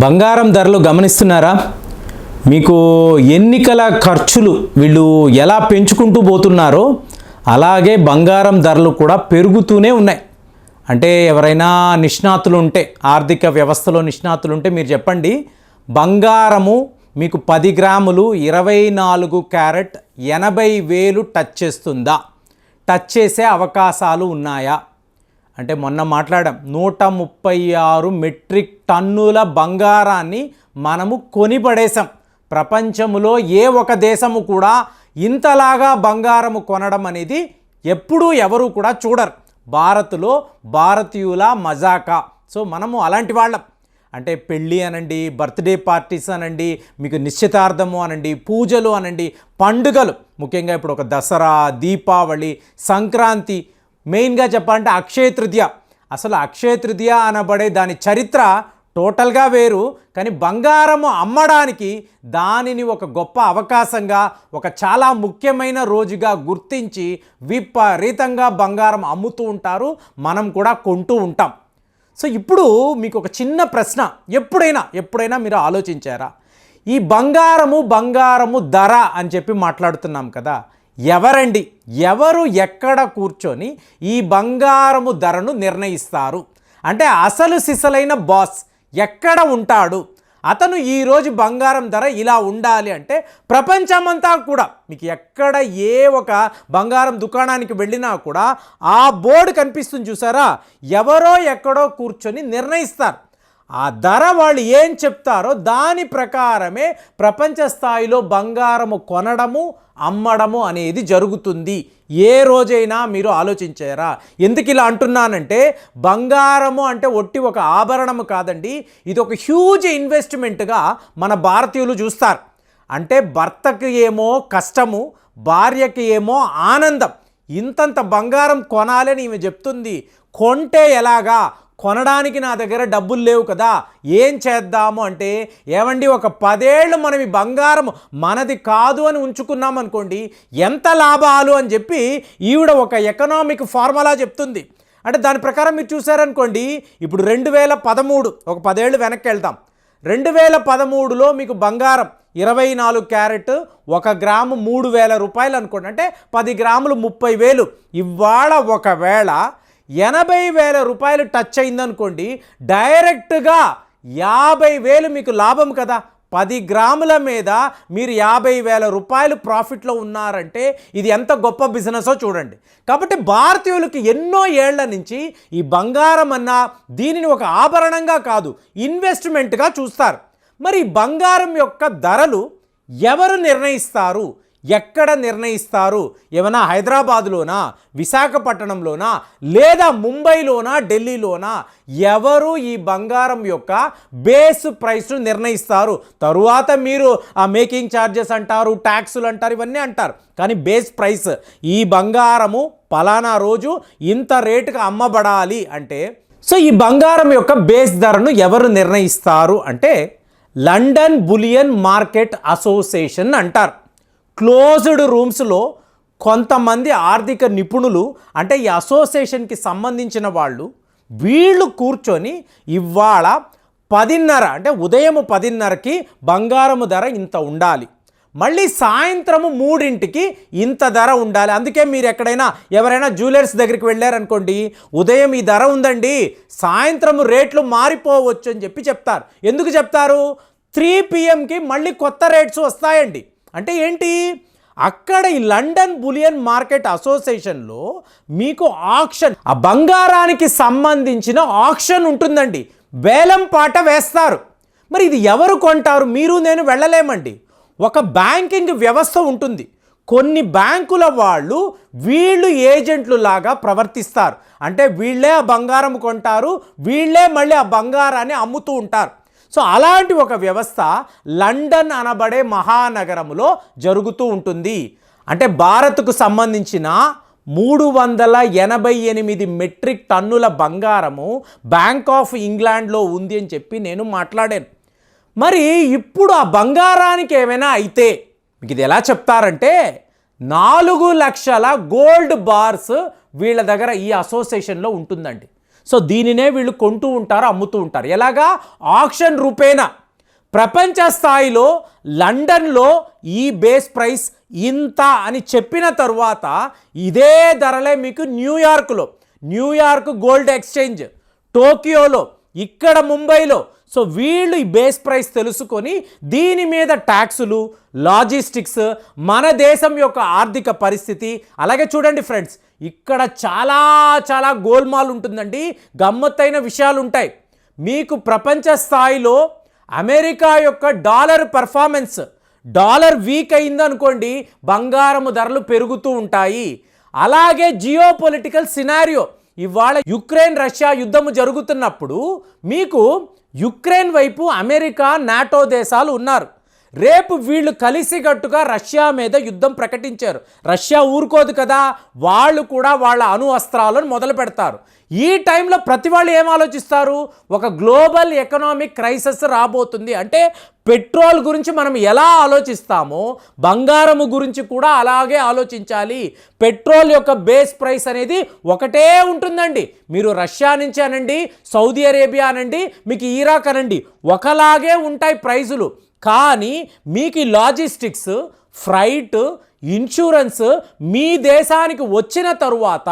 బంగారం ధరలు గమనిస్తున్నారా? మీకు ఎన్నికల ఖర్చులు వీళ్ళు ఎలా పెంచుకుంటూ పోతున్నారో అలాగే బంగారం ధరలు కూడా పెరుగుతూనే ఉన్నాయి. అంటే ఎవరైనా నిష్ణాతులు ఉంటే, ఆర్థిక వ్యవస్థలో నిష్ణాతులు ఉంటే మీరు చెప్పండి, బంగారము మీకు 10 గ్రాములు 24 క్యారెట్ 80,000 టచ్ చేస్తుందా? టచ్ చేసే అవకాశాలు ఉన్నాయా? అంటే మొన్న మాట్లాడాం, 136 మెట్రిక్ టన్నుల బంగారాన్ని మనము కొనిపడేశాం. ప్రపంచంలో ఏ ఒక దేశము కూడా ఇంతలాగా బంగారము కొనడం అనేది ఎప్పుడూ ఎవరు కూడా చూడరు. భారత్లో భారతీయుల మజాకా. సో మనము అలాంటి వాళ్ళం. అంటే పెళ్ళి అనండి, బర్త్డే పార్టీస్ అనండి, మీకు నిశ్చితార్థము అనండి, పూజలు అనండి, పండుగలు, ముఖ్యంగా ఇప్పుడు ఒక దసరా, దీపావళి, సంక్రాంతి, మెయిన్గా చెప్పాలంటే అక్షయ తృతీయ. అసలు అక్షయ తృతీయ అనబడే దాని చరిత్ర టోటల్గా వేరు. కానీ బంగారము అమ్మడానికి దానిని ఒక గొప్ప అవకాశంగా, ఒక చాలా ముఖ్యమైన రోజుగా గుర్తించి విపరీతంగా బంగారం అమ్ముతూ ఉంటారు, మనం కూడా కొంటూ ఉంటాం. సో ఇప్పుడు మీకు ఒక చిన్న ప్రశ్న, ఎప్పుడైనా మీరు ఆలోచించారా? ఈ బంగారము ధర అని చెప్పి మాట్లాడుతున్నాం కదా, ఎవరు ఎక్కడ కూర్చొని ఈ బంగారము ధరను నిర్ణయిస్తారు? అంటే అసలు సిసలైన బాస్ ఎక్కడ ఉంటాడు? అతను ఈరోజు బంగారం ధర ఇలా ఉండాలి అంటే ప్రపంచమంతా కూడా, మీకు ఎక్కడ ఏ ఒక బంగారం దుకాణానికి వెళ్ళినా కూడా ఆ బోర్డు కనిపిస్తుంది చూసారా, ఎవరో ఎక్కడో కూర్చొని నిర్ణయిస్తారు. ఆ ధర వాళ్ళు ఏం చెప్తారో దాని ప్రకారమే ప్రపంచ స్థాయిలో బంగారము కొనడము, అమ్మడము అనేది జరుగుతుంది. ఏ రోజైనా మీరు ఆలోచించారా? ఎందుకు ఇలా అంటున్నానంటే, బంగారము అంటే ఒట్టి ఒక ఆభరణము కాదండి, ఇది ఒక హ్యూజ్ ఇన్వెస్ట్మెంట్గా మన భారతీయులు చూస్తారు. అంటే భర్తకి ఏమో కష్టము, భార్యకి ఏమో ఆనందం. ఇంతంత బంగారం కొనాలని ఈమె చెప్తుంది. కొంటే ఎలాగా? కొనడానికి నా దగ్గర డబ్బులు లేవు కదా, ఏం చేద్దాము అంటే, ఏమండి ఒక 10 ఏళ్ళు మనం ఈ బంగారం మనది కాదు అని ఉంచుకున్నాం అనుకోండి, ఎంత లాభాలు అని చెప్పి ఈవిడ ఒక ఎకనామిక్ ఫార్ములా చెప్తుంది. అంటే దాని ప్రకారం మీరు చూసారనుకోండి, ఇప్పుడు 2013, ఒక 10 ఏళ్ళు వెనక్కి వెళ్తాం. 2013లో మీకు బంగారం 24 క్యారెట్ 1 గ్రాము 3,000 రూపాయలు అనుకోండి, అంటే 10 గ్రాములు 30,000. ఇవాళ ఒకవేళ 80,000 రూపాయలు టచ్ అయిందనుకోండి, డైరెక్ట్గా 50,000 మీకు లాభం కదా. 10 గ్రాముల మీద మీరు 50,000 రూపాయలు ప్రాఫిట్లో ఉన్నారంటే ఇది ఎంత గొప్ప బిజినెసో చూడండి. కాబట్టి భారతీయులకి ఎన్నో ఏళ్ల నుంచి ఈ బంగారం అన్న దీనిని ఒక ఆభరణంగా కాదు, ఇన్వెస్ట్మెంట్గా చూస్తారు. మరి ఈ బంగారం యొక్క ధరలు ఎవరు నిర్ణయిస్తారు? ఎక్కడ నిర్ణయిస్తారు? ఏమైనా హైదరాబాదులోనా, విశాఖపట్నంలోనా, లేదా ముంబైలోనా, ఢిల్లీలోనా? ఎవరు ఈ బంగారం యొక్క బేస్ ప్రైస్ను నిర్ణయిస్తారు? తరువాత మీరు ఆ మేకింగ్ ఛార్జెస్ అంటారు, ట్యాక్సులు అంటారు, ఇవన్నీ అంటారు. కానీ బేస్ ప్రైస్, ఈ బంగారము పలానా రోజు ఇంత రేటుకి అమ్మబడాలి అంటే, సో ఈ బంగారం యొక్క బేస్ ధరను ఎవరు నిర్ణయిస్తారు అంటే లండన్ బులియన్ మార్కెట్ అసోసియేషన్ అంటారు. క్లోజ్డ్ రూమ్స్లో కొంతమంది ఆర్థిక నిపుణులు, అంటే ఈ అసోసియేషన్కి సంబంధించిన వీళ్ళు కూర్చొని ఇవాళ 10:30 అంటే ఉదయం 10:30కి బంగారము ధర ఇంత ఉండాలి, మళ్ళీ సాయంత్రము 3ంటికి ఇంత ధర ఉండాలి. అందుకే మీరు ఎవరైనా జ్యువెలర్స్ దగ్గరికి వెళ్ళారనుకోండి, ఉదయం ఈ ధర ఉందండి, సాయంత్రము రేట్లు మారిపోవచ్చు అని చెప్పి చెప్తారు. ఎందుకు చెప్తారు? 3 PMకి మళ్ళీ కొత్త రేట్స్ వస్తాయండి. అంటే ఏంటి? అక్కడ ఈ లండన్ బులియన్ మార్కెట్ అసోసియేషన్లో మీకు ఆక్షన్, ఆ బంగారానికి సంబంధించిన ఆక్షన్ ఉంటుందండి. వేలం పాట వేస్తారు. మరి ఇది ఎవరు కొంటారు? మీరు నేను వెళ్ళలేమండి. ఒక బ్యాంకింగ్ వ్యవస్థ ఉంటుంది. కొన్ని బ్యాంకుల వీళ్ళు ఏజెంట్లు లాగా ప్రవర్తిస్తారు. అంటే వీళ్ళే ఆ బంగారం కొంటారు, వీళ్ళే మళ్ళీ ఆ బంగారాన్ని అమ్ముతూ ఉంటారు. సో అలాంటి ఒక వ్యవస్థ లండన్ అనబడే మహానగరంలో జరుగుతూ ఉంటుంది. అంటే భారత్కు సంబంధించిన 388 మెట్రిక్ టన్నుల బంగారము బ్యాంక్ ఆఫ్ ఇంగ్లాండ్లో ఉంది అని చెప్పి నేను మాట్లాడాను. మరి ఇప్పుడు ఆ బంగారానికి ఏమైనా అయితే మీకు ఇది ఎలా చెప్తారంటే, 4 లక్షల గోల్డ్ బార్స్ వీళ్ళ దగ్గర ఈ అసోసియేషన్లో ఉంటుందండి. సో దీనినే వీళ్ళు కొంటూ ఉంటారు, అమ్ముతూ ఉంటారు. ఎలాగా? ఆక్షన్ రూపేణా. ప్రపంచ స్థాయిలో లండన్లో ఈ బేస్ ప్రైస్ ఇంత అని చెప్పిన తరువాత ఇదే ధరలే మీకు న్యూయార్క్ గోల్డ్ ఎక్స్చేంజ్, టోక్యోలో, ఇక్కడ ముంబైలో. సో వీళ్ళు ఈ బేస్ ప్రైస్ తెలుసుకొని దీని మీద ట్యాక్సులు, లాజిస్టిక్స్, మన దేశం యొక్క ఆర్థిక పరిస్థితి, అలాగే చూడండి ఫ్రెండ్స్, ఇక్కడ చాలా గోల్మాల్ ఉంటుందండి, గమ్మత్తైన విషయాలు ఉంటాయి. మీకు ప్రపంచ స్థాయిలో అమెరికా యొక్క డాలర్ పర్ఫార్మెన్స్, డాలర్ వీక్ అయిందనుకోండి బంగారము ధరలు పెరుగుతూ ఉంటాయి. అలాగే జియో పొలిటికల్ సినారియో, ఇవాళ యుక్రెయిన్ రష్యా యుద్ధము జరుగుతున్నప్పుడు మీకు యుక్రెయిన్ వైపు అమెరికా, నాటో దేశాలు ఉన్నారు. రేపు వీళ్ళు కలిసికట్టుగా రష్యా మీద యుద్ధం ప్రకటించారు. రష్యా ఊరుకోదు కదా, వాళ్ళు కూడా వాళ్ళ అణు అస్త్రాలను మొదలు పెడతారు. ఈ టైంలో ప్రతి వాళ్ళు ఏం ఆలోచిస్తారు? ఒక గ్లోబల్ ఎకనామిక్ క్రైసిస్ రాబోతుంది అంటే పెట్రోల్ గురించి మనం ఎలా ఆలోచిస్తామో బంగారము గురించి కూడా అలాగే ఆలోచించాలి. పెట్రోల్ యొక్క బేస్ ప్రైస్ అనేది ఒకటే ఉంటుందండి. మీరు రష్యా నుంచి అనండి, సౌదీ అరేబియా అనండి, మీకు ఇరాక్ అనండి, ఒకలాగే ఉంటాయి ప్రైజులు. కానీ మీకు ఈ లాజిస్టిక్స్, ఫ్రైట్, ఇన్సూరెన్స్ మీ దేశానికి వచ్చిన తరువాత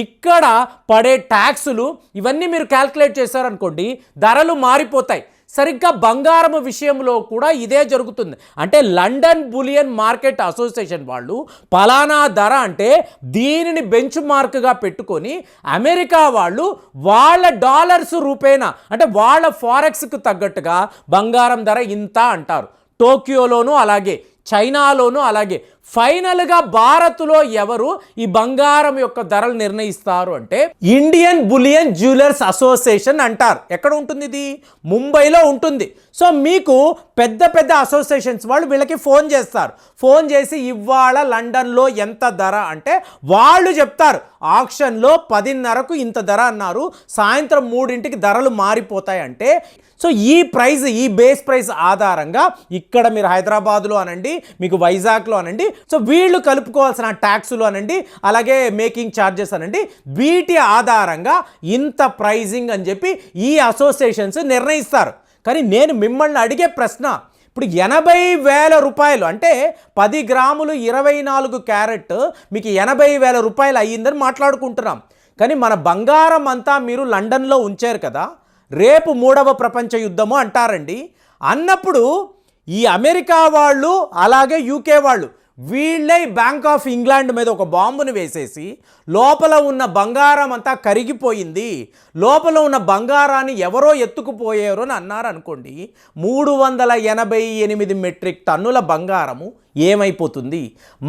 ఇక్కడ పడే ట్యాక్సులు ఇవన్నీ మీరు క్యాల్కులేట్ చేశారనుకోండి, ధరలు మారిపోతాయి. సరిగ్గా బంగారం విషయంలో కూడా ఇదే జరుగుతుంది. అంటే లండన్ బులియన్ మార్కెట్ అసోసియేషన్ వాళ్ళు పలానా ధర అంటే దీనిని బెంచ్ మార్క్గా పెట్టుకొని అమెరికా వాళ్ళు వాళ్ళ డాలర్స్ రూపేణా అంటే వాళ్ళ ఫారెక్స్కి తగ్గట్టుగా బంగారం ధర ఇంత అంటారు. టోక్యోలోనూ అలాగే, చైనాలోనూ అలాగే. ఫైనల్గా భారత్లో ఎవరు ఈ బంగారం యొక్క ధరలు నిర్ణయిస్తారు అంటే ఇండియన్ బులియన్ జ్యువెలర్స్ అసోసియేషన్ అంటారు. ఎక్కడ ఉంటుంది ఇది? ముంబైలో ఉంటుంది. సో మీకు పెద్ద అసోసియేషన్స్ వాళ్ళు వీళ్ళకి ఫోన్ చేస్తారు. ఫోన్ చేసి ఇవాళ లండన్లో ఎంత ధర అంటే వాళ్ళు చెప్తారు. ఆక్షన్లో 10:30కు ఇంత ధర అన్నారు, సాయంత్రం 3ంటికి ధరలు మారిపోతాయి అంటే. సో ఈ ప్రైస్, ఈ బేస్ ప్రైస్ ఆధారంగా ఇక్కడ మీరు హైదరాబాద్లో అనండి, మీకు వైజాగ్లో అనండి, సో వీళ్ళు కలుపుకోవాల్సిన ట్యాక్సులు అనండి, అలాగే మేకింగ్ ఛార్జెస్ అనండి, వీటి ఆధారంగా ఇంత ప్రైజింగ్ అని చెప్పి ఈ అసోసియేషన్స్ నిర్ణయిస్తారు. కానీ నేను మిమ్మల్ని అడిగే ప్రశ్న, ఇప్పుడు 80,000 రూపాయలు అంటే 10 గ్రాములు 24 క్యారెట్ మీకు 80,000 రూపాయలు అయ్యిందని మాట్లాడుకుంటున్నాం. కానీ మన బంగారం అంతా మీరు లండన్లో ఉంచారు కదా, రేపు 3వ ప్రపంచ యుద్ధము అంటారండి. అన్నప్పుడు ఈ అమెరికా వాళ్ళు అలాగే యూకే వాళ్ళు వీళ్ళే బ్యాంక్ ఆఫ్ ఇంగ్లాండ్ మీద ఒక బాంబును వేసేసి లోపల ఉన్న బంగారం అంతా కరిగిపోయింది, లోపల ఉన్న బంగారాన్ని ఎవరో ఎత్తుకుపోయారు అని అన్నారనుకోండి, 388 మెట్రిక్ టన్నుల బంగారము ఏమైపోతుంది?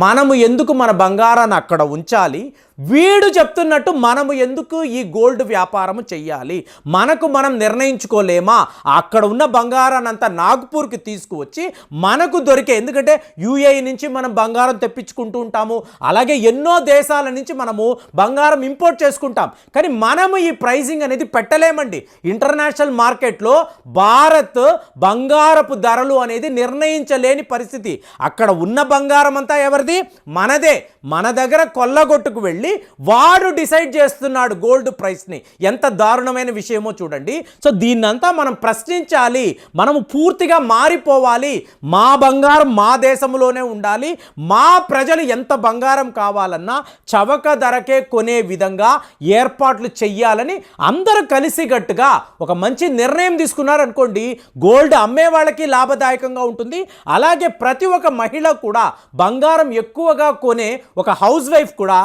మనము ఎందుకు మన బంగారాన్ని అక్కడ ఉంచాలి? వీడు చెప్తున్నట్టు మనము ఎందుకు ఈ గోల్డ్ వ్యాపారము చెయ్యాలి? మనకు మనం నిర్ణయించుకోలేమా? అక్కడ ఉన్న బంగారాన్ని అంతా నాగ్పూర్కి తీసుకువచ్చి మనకు దొరికే, ఎందుకంటే యూఏఈ నుంచి మనం బంగారం తెప్పించుకుంటూ ఉంటాము, అలాగే ఎన్నో దేశాల నుంచి మనము బంగారం ఇంపోర్ట్ చేసుకుంటాం. కానీ మనము ఈ ప్రైజింగ్ అనేది పెట్టలేమండి. ఇంటర్నేషనల్ మార్కెట్లో భారత్ బంగారపు ధరలు అనేది నిర్ణయించలేని పరిస్థితి. అక్కడ ఉన్న బంగారం అంతా ఎవరిది? మనదే. మన దగ్గర కొల్లగొట్టుకు వెళ్ళి వాడు డిసైడ్ చేస్తున్నాడు గోల్డ్ ప్రైస్ని. ఎంత దారుణమైన విషయమో చూడండి. సో దీన్నంతా మనం ప్రశ్నించాలి, మనము పూర్తిగా మారిపోవాలి. మా బంగారం మా దేశంలోనే ఉండాలి, మా ప్రజలు ఎంత బంగారం కావాలన్నా చవక ధరకే కొనే విధంగా ఏర్పాట్లు చెయ్యాలని అందరూ కలిసికట్టుగా ఒక మంచి నిర్ణయం తీసుకున్నారనుకోండి, గోల్డ్ అమ్మే వాళ్ళకి లాభదాయకంగా ఉంటుంది. అలాగే ప్రతి ఒక్క మహిళ కూడా బంగారం ఎక్కువగా కొనే ఒక హౌస్ వైఫ్ కూడా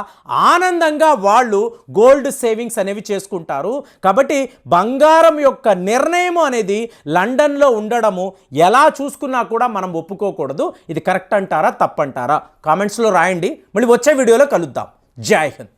ఆనందంగా వాళ్ళు గోల్డ్ సేవింగ్స్ అనేవి చేసుకుంటారు. కాబట్టి బంగారం యొక్క నిర్ణయం అనేది లండన్లో ఉండడము ఎలా చూసుకున్నా కూడా మనం ఒప్పుకోకూడదు. ఇది కరెక్ట్ అంటారా, తప్పంటారా? కామెంట్స్లో రాయండి. మళ్ళీ వచ్చే వీడియోలో కలుద్దాం. జై హింద్.